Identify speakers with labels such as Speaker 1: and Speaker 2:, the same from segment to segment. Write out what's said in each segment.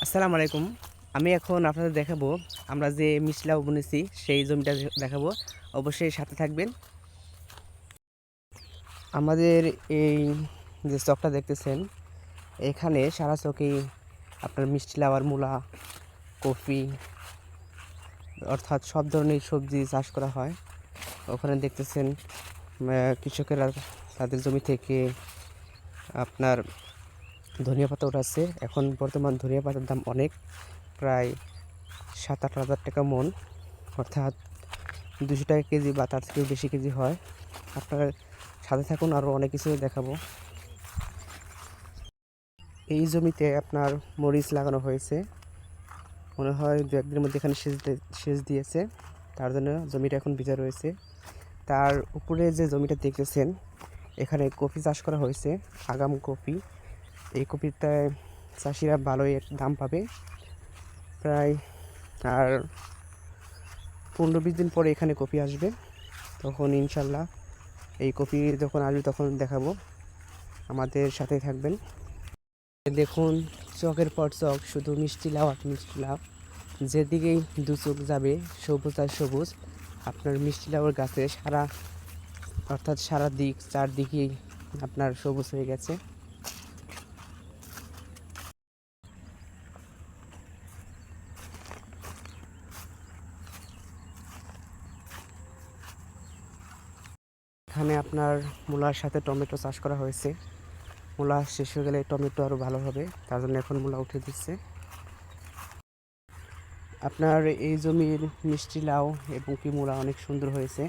Speaker 1: আসসালামু আলাইকুম। আমি এখন আপনাদের দেখাবো আমরা যে মিষ্টি লাউ বুনেছি সেই জমিটা দেখাবো। অবশ্যই সাথে থাকবেন। আমাদের এই যে চকটা দেখতেছেন এখানে সারা চকেই আপনার মিষ্টি লাউ আর মূলা, কফি অর্থাৎ সব ধরনের সবজি চাষ করা হয়। ওখানে দেখতেছেন কৃষকেরা তাদের জমি থেকে আপনার ধনিয়া পাতা উঠাচ্ছে। এখন বর্তমান ধনিয়া পাতার দাম অনেক, প্রায় ৭-৮ হাজার টাকা মন, অর্থাৎ ২০০ টাকা কেজি বা তার থেকেও বেশি কেজি হয়। আপনারা সাথে থাকুন, আরও অনেক কিছু দেখাবো। এই জমিতে আপনার মরিচ লাগানো হয়েছে, মনে হয় ২-১ দিনের মধ্যে এখানে সেচ দিয়েছে, তার জন্য জমিটা এখন ভিজা রয়েছে। তার উপরে যে জমিটা দেখতেছেন এখানে কফি চাষ করা হয়েছে, আগাম কফি। এই কপিতে চাষিরা ভালোই দাম পাবে। প্রায় আর ১৫-২০ দিন পরে এখানে কপি আসবে, তখন ইনশাল্লাহ এই কপি যখন আসবে তখন দেখাবো, আমাদের সাথে থাকবেন। দেখুন চকের পর চক শুধু মিষ্টি লাউ আর মিষ্টি লাউ, যেদিকেই দু চোখ যাবে সবুজ আর সবুজ। আপনার মিষ্টি লাউর গাছে সারা দিক চারদিকেই আপনার সবুজ হয়ে গেছে। এখানে আপনার মূলার সাথে টমেটো চাষ করা হয়েছে। মূলা শেষ হয়ে গেলে টমেটো আরও ভালো হবে, তার জন্য এখন মূলা উঠে দিচ্ছে। আপনার এই জমির মিষ্টি লাউ এবং কি মূলা অনেক সুন্দর হয়েছে,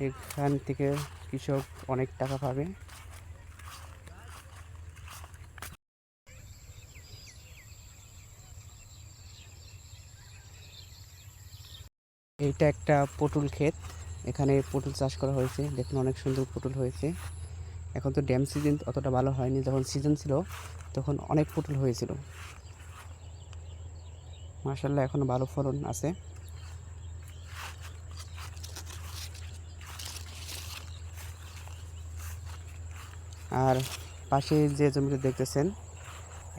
Speaker 1: এখান থেকে কৃষক অনেক টাকা পাবে। এইটা একটা পটল ক্ষেত, এখানে পটল চাষ করা হয়েছে। দেখুন অনেক সুন্দর পটল হয়েছে। এখন তো ড্যাম সিজন অতটা ভালো হয়নি, যখন সিজন ছিল তখন অনেক পটল হয়েছিল। মাশাআল্লাহ এখন ভালো ফলন আছে। আর পাশে যে জমিটা দেখতেছেন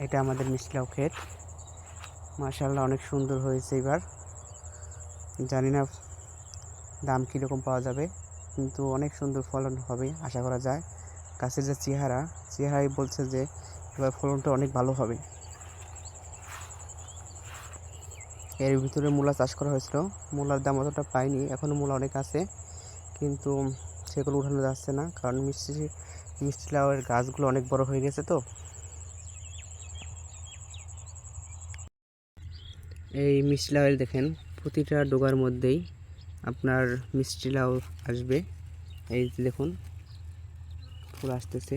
Speaker 1: এটা আমাদের মিষ্টি লাউ ক্ষেত। মাশাআল্লাহ অনেক সুন্দর হয়েছে। এবার জানি না দাম কীরকম পাওয়া যাবে, কিন্তু অনেক সুন্দর ফলন হবে আশা করা যায়। গাছের যে চেহারাই বলছে যে এবার ফলনটা অনেক ভালো হবে। এর ভিতরে মূলা চাষ করা হয়েছিল, মূলার দাম অতটা পাইনি, এখনও মূলা অনেক আছে, কিন্তু সেগুলো উঠানো যাচ্ছে না, কারণ মিষ্টি লাউয়ের গাছগুলো অনেক বড় হয়ে গেছে। তো এই মিষ্টি লাউয়ের দেখেন প্রতিটা ডোগার মধ্যেই আপনার মিষ্টি লাউ আসবে। এই দেখুন ফুল আসতেছে,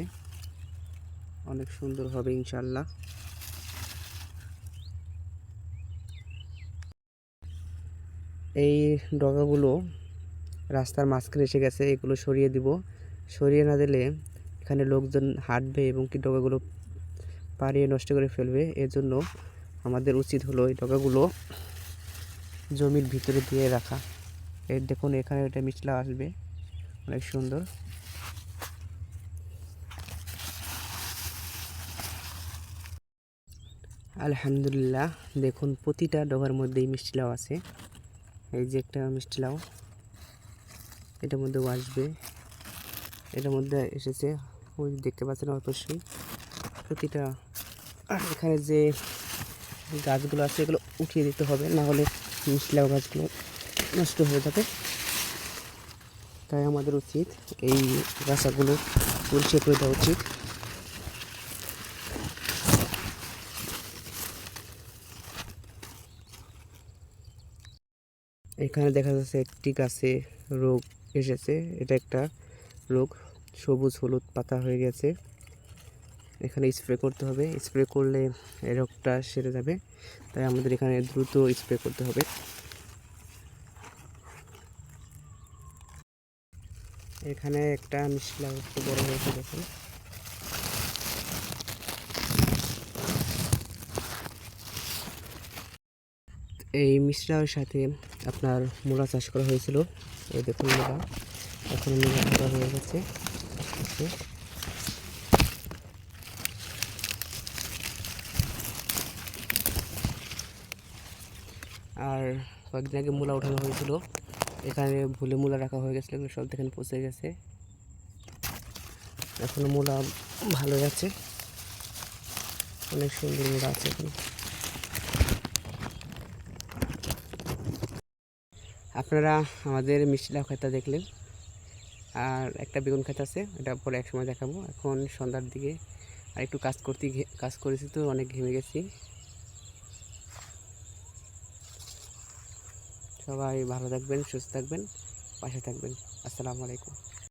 Speaker 1: অনেক সুন্দর হবে ইনশাল্লাহ। এই ডগাগুলো রাস্তার মাঝখানে এসে গেছে, এগুলো সরিয়ে দিব। সরিয়ে না দিলে এখানে লোকজন হাঁটবে এবং কি ডগাগুলো পাড়িয়ে নষ্ট করে ফেলবে। এর জন্য আমাদের উচিত হলো এই ডগাগুলো জমির ভিতরে দিয়ে রাখা। এই দেখুন এখানে এটা মিষ্টি লাউ আসবে, অনেক সুন্দর। আলহামদুলিল্লাহ, দেখুন প্রতিটা ডগার মধ্যেই মিষ্টি লাউ আছে। এই যে একটা মিষ্টি লাউ, এটার মধ্যেও আসবে, এটার মধ্যে এসেছে, ওই দেখতে পাচ্ছেন অবশ্যই প্রতিটা। আর এখানে যে গাছগুলো আছে এগুলো উঠিয়ে দিতে হবে, না হলে মিষ্টি লাউ গাছগুলো নষ্ট হয়ে যাবে। তাই আমাদের উচিত এই গাছগুলো পরিষ্কার করে দেওয়া উচিত। এখানে দেখা যাচ্ছে একটি গাছে রোগ এসেছে, এটা একটা রোগ, সবুজ হলুদ পাতা হয়ে গেছে। এখানে স্প্রে করতে হবে, স্প্রে করলে এই রোগটা সেরে যাবে, তাই আমাদের এখানে দ্রুত স্প্রে করতে হবে। এখানে একটা মিষ্টি লাউ একটু বড় হয়েছে দেখুন। এই মিষ্টি লাউয়ের সাথে আপনার মূলা চাষ করা হয়েছিল, এই দেখুন মূলা, এখন মূলা বড় হয়ে গেছে। আর কয়েকদিন আগে মূলা উঠানো হয়েছিল, এখানে ভুলে মূলা রাখা হয়ে গেছিলো, এগুলো সব দেখেন পচে গেছে। এখনো মূলা ভালো আছে, অনেক সুন্দর মূলা আছে এখন। আপনারা আমাদের মিষ্টি লাউ ক্ষেতটা দেখলেন, আর একটা বেগুন ক্ষেত আছে, এটা পরে এক সময় দেখাবো। এখন সন্ধ্যার দিকে আর একটু কাজ করেছি তো অনেক ঘেমে গেছি। সবাই ভালো থাকবেন, সুস্থ থাকবেন, পাশে থাকবেন। আসসালামু আলাইকুম।